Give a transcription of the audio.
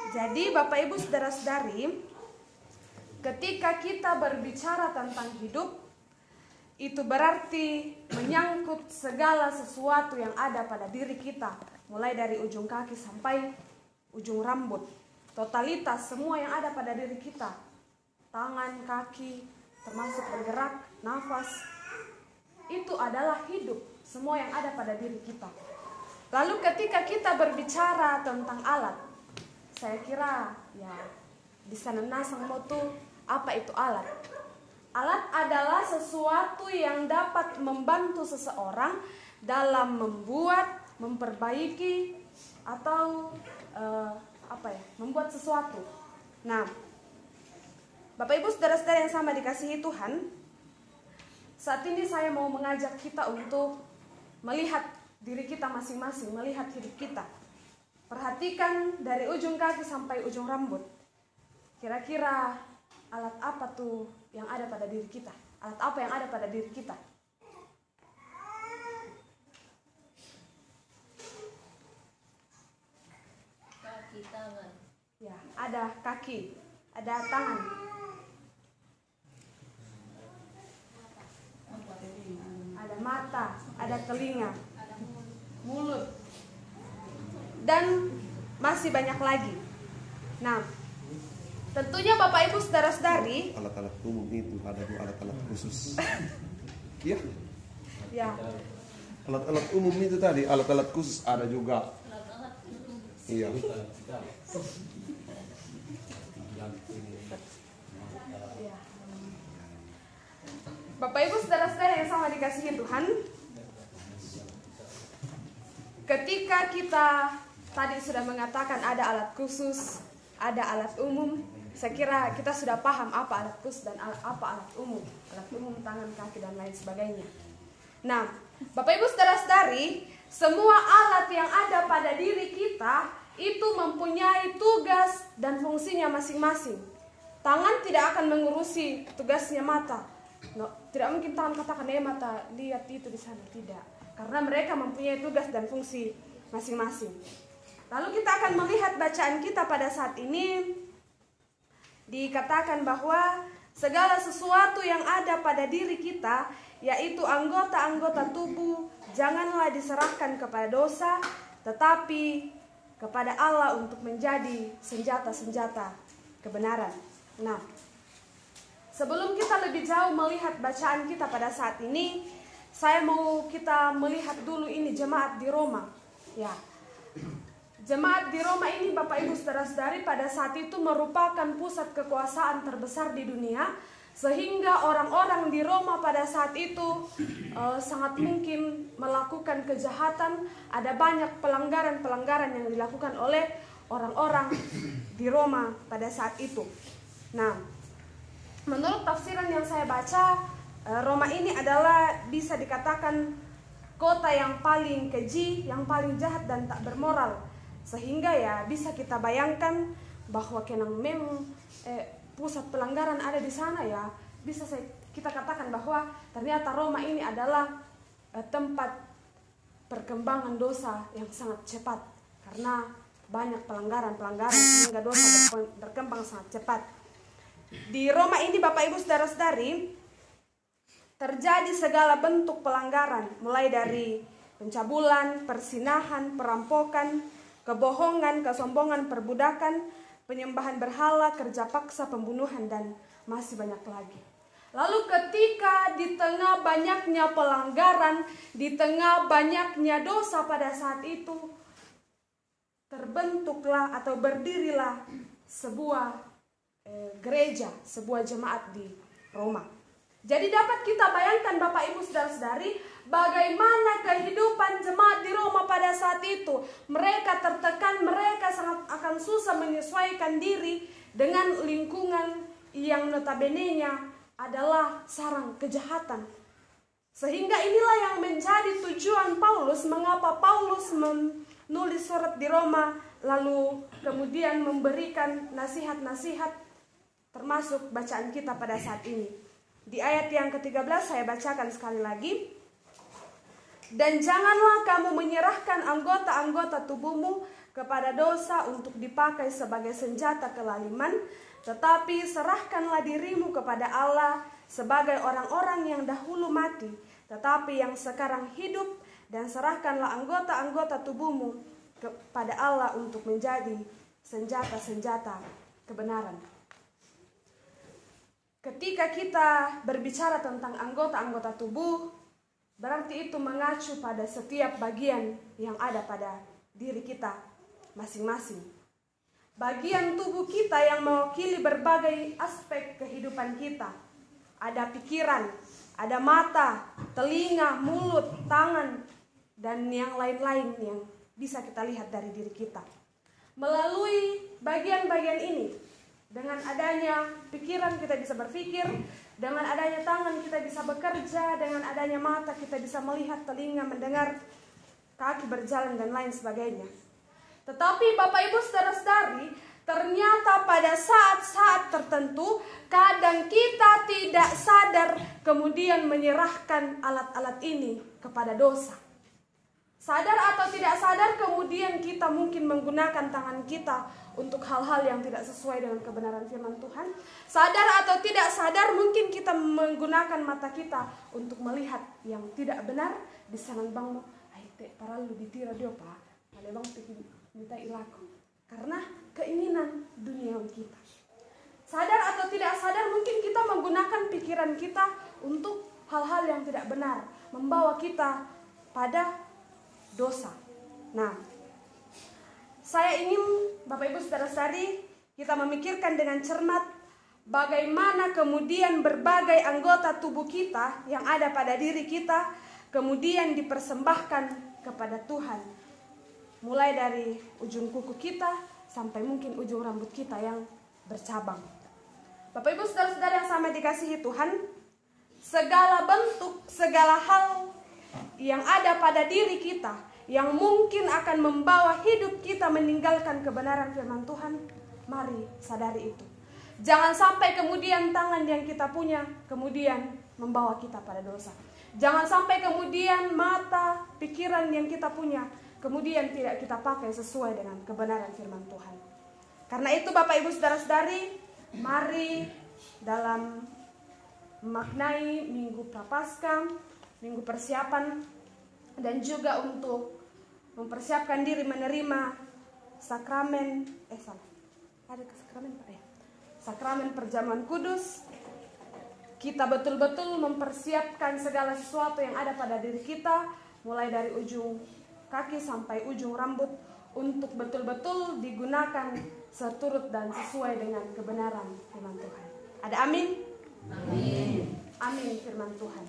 Jadi Bapak Ibu saudara-saudari, ketika kita berbicara tentang hidup, itu berarti menyangkut segala sesuatu yang ada pada diri kita, mulai dari ujung kaki sampai ujung rambut. Totalitas semua yang ada pada diri kita, tangan, kaki, termasuk bergerak, nafas, itu adalah hidup, semua yang ada pada diri kita. Lalu ketika kita berbicara tentang alat, saya kira ya bisa nenasang motu apa itu alat. Alat adalah sesuatu yang dapat membantu seseorang dalam membuat, memperbaiki atau membuat sesuatu. Nah, Bapak Ibu saudara-saudara yang sama dikasihi Tuhan, saat ini saya mau mengajak kita untuk melihat diri kita masing-masing, melihat hidup kita. Perhatikan dari ujung kaki sampai ujung rambut. Kira-kira alat apa tuh yang ada pada diri kita? Alat apa yang ada pada diri kita? Kaki, tangan. Ya, ada kaki, ada tangan. Ada mata, ada telinga, mulut, dan masih banyak lagi. Nah, tentunya Bapak Ibu saudara-saudari, alat-alat umum itu ada juga alat-alat khusus. Iya. Ya, Alat-alat umum itu tadi, alat-alat khusus ada juga. Iya. ya. Bapak Ibu saudara-saudara yang sama dikasihi Tuhan, ketika kita tadi sudah mengatakan ada alat khusus, ada alat umum, saya kira kita sudah paham apa alat khusus dan apa alat umum. Alat umum, tangan, kaki, dan lain sebagainya. Nah, Bapak Ibu saudara-saudari, semua alat yang ada pada diri kita itu mempunyai tugas dan fungsinya masing-masing. Tangan tidak akan mengurusi tugasnya mata. Tidak mungkin tangan katakan, mata lihat itu di sana, tidak. Karena mereka mempunyai tugas dan fungsi masing-masing. Lalu kita akan melihat bacaan kita pada saat ini. Dikatakan bahwa segala sesuatu yang ada pada diri kita, yaitu anggota-anggota tubuh, janganlah diserahkan kepada dosa, tetapi kepada Allah untuk menjadi senjata-senjata kebenaran. Nah, sebelum kita lebih jauh melihat bacaan kita pada saat ini, saya mau kita melihat dulu ini jemaat di Roma. Ya, jemaat di Roma ini Bapak Ibu saudara-saudari pada saat itu merupakan pusat kekuasaan terbesar di dunia, sehingga orang-orang di Roma pada saat itu sangat mungkin melakukan kejahatan. Ada banyak pelanggaran-pelanggaran yang dilakukan oleh orang-orang di Roma pada saat itu. Nah, menurut tafsiran yang saya baca, Roma ini adalah bisa dikatakan kota yang paling keji, yang paling jahat dan tak bermoral. Sehingga ya bisa kita bayangkan bahwa memang pusat pelanggaran ada di sana ya. Bisa kita katakan bahwa ternyata Roma ini adalah tempat perkembangan dosa yang sangat cepat. Karena banyak pelanggaran-pelanggaran sehingga dosa berkembang sangat cepat. Di Roma ini Bapak Ibu saudara-saudari, terjadi segala bentuk pelanggaran, mulai dari pencabulan, persinahan, perampokan, kebohongan, kesombongan, perbudakan, penyembahan berhala, kerja paksa, pembunuhan, dan masih banyak lagi. Lalu ketika di tengah banyaknya pelanggaran, di tengah banyaknya dosa pada saat itu, terbentuklah atau berdirilah sebuah gereja, sebuah jemaat di Roma. Jadi dapat kita bayangkan Bapak Ibu saudara-saudari, bagaimana kehidupan jemaat di Roma pada saat itu. Mereka tertekan, mereka sangat akan susah menyesuaikan diri dengan lingkungan yang notabene-nya adalah sarang kejahatan. Sehingga inilah yang menjadi tujuan Paulus, mengapa Paulus menulis surat di Roma, lalu kemudian memberikan nasihat-nasihat, termasuk bacaan kita pada saat ini. Di ayat yang ke-13 saya bacakan sekali lagi. Dan janganlah kamu menyerahkan anggota-anggota tubuhmu kepada dosa untuk dipakai sebagai senjata kelaliman, tetapi serahkanlah dirimu kepada Allah sebagai orang-orang yang dahulu mati, tetapi yang sekarang hidup, dan serahkanlah anggota-anggota tubuhmu kepada Allah untuk menjadi senjata-senjata kebenaran. Ketika kita berbicara tentang anggota-anggota tubuh, berarti itu mengacu pada setiap bagian yang ada pada diri kita masing-masing. Bagian tubuh kita yang mewakili berbagai aspek kehidupan kita. Ada pikiran, ada mata, telinga, mulut, tangan, dan yang lain-lain yang bisa kita lihat dari diri kita. Melalui bagian-bagian ini, dengan adanya pikiran kita bisa berpikir, dengan adanya tangan kita bisa bekerja, dengan adanya mata kita bisa melihat, telinga mendengar, kaki berjalan, dan lain sebagainya. Tetapi Bapak Ibu saudara-saudari, ternyata pada saat-saat tertentu, kadang kita tidak sadar kemudian menyerahkan alat-alat ini kepada dosa. Sadar atau tidak sadar, kemudian kita mungkin menggunakan tangan kita untuk hal-hal yang tidak sesuai dengan kebenaran firman Tuhan. Sadar atau tidak sadar, mungkin kita menggunakan mata kita untuk melihat yang tidak benar. Di sana bang, para lu ditira dia pak, ada bang minta ilaku. Karena keinginan duniawi kita. Sadar atau tidak sadar, mungkin kita menggunakan pikiran kita untuk hal-hal yang tidak benar, membawa kita pada dosa. Nah, saya ingin Bapak Ibu saudara-saudari kita memikirkan dengan cermat bagaimana kemudian berbagai anggota tubuh kita yang ada pada diri kita kemudian dipersembahkan kepada Tuhan. Mulai dari ujung kuku kita sampai mungkin ujung rambut kita yang bercabang. Bapak Ibu saudara-saudara yang sama dikasihi Tuhan, segala bentuk, segala hal yang ada pada diri kita yang mungkin akan membawa hidup kita meninggalkan kebenaran firman Tuhan, mari sadari itu. Jangan sampai kemudian tangan yang kita punya kemudian membawa kita pada dosa. Jangan sampai kemudian mata, pikiran yang kita punya kemudian tidak kita pakai sesuai dengan kebenaran firman Tuhan. Karena itu Bapak Ibu saudara-saudari, mari dalam memaknai Minggu Prapaskah, Minggu persiapan, dan juga untuk mempersiapkan diri menerima sakramen, sakramen perjamuan kudus, kita betul-betul mempersiapkan segala sesuatu yang ada pada diri kita, mulai dari ujung kaki sampai ujung rambut, untuk betul-betul digunakan seturut dan sesuai dengan kebenaran firman Tuhan. Ada amin? Amin. Amin firman Tuhan.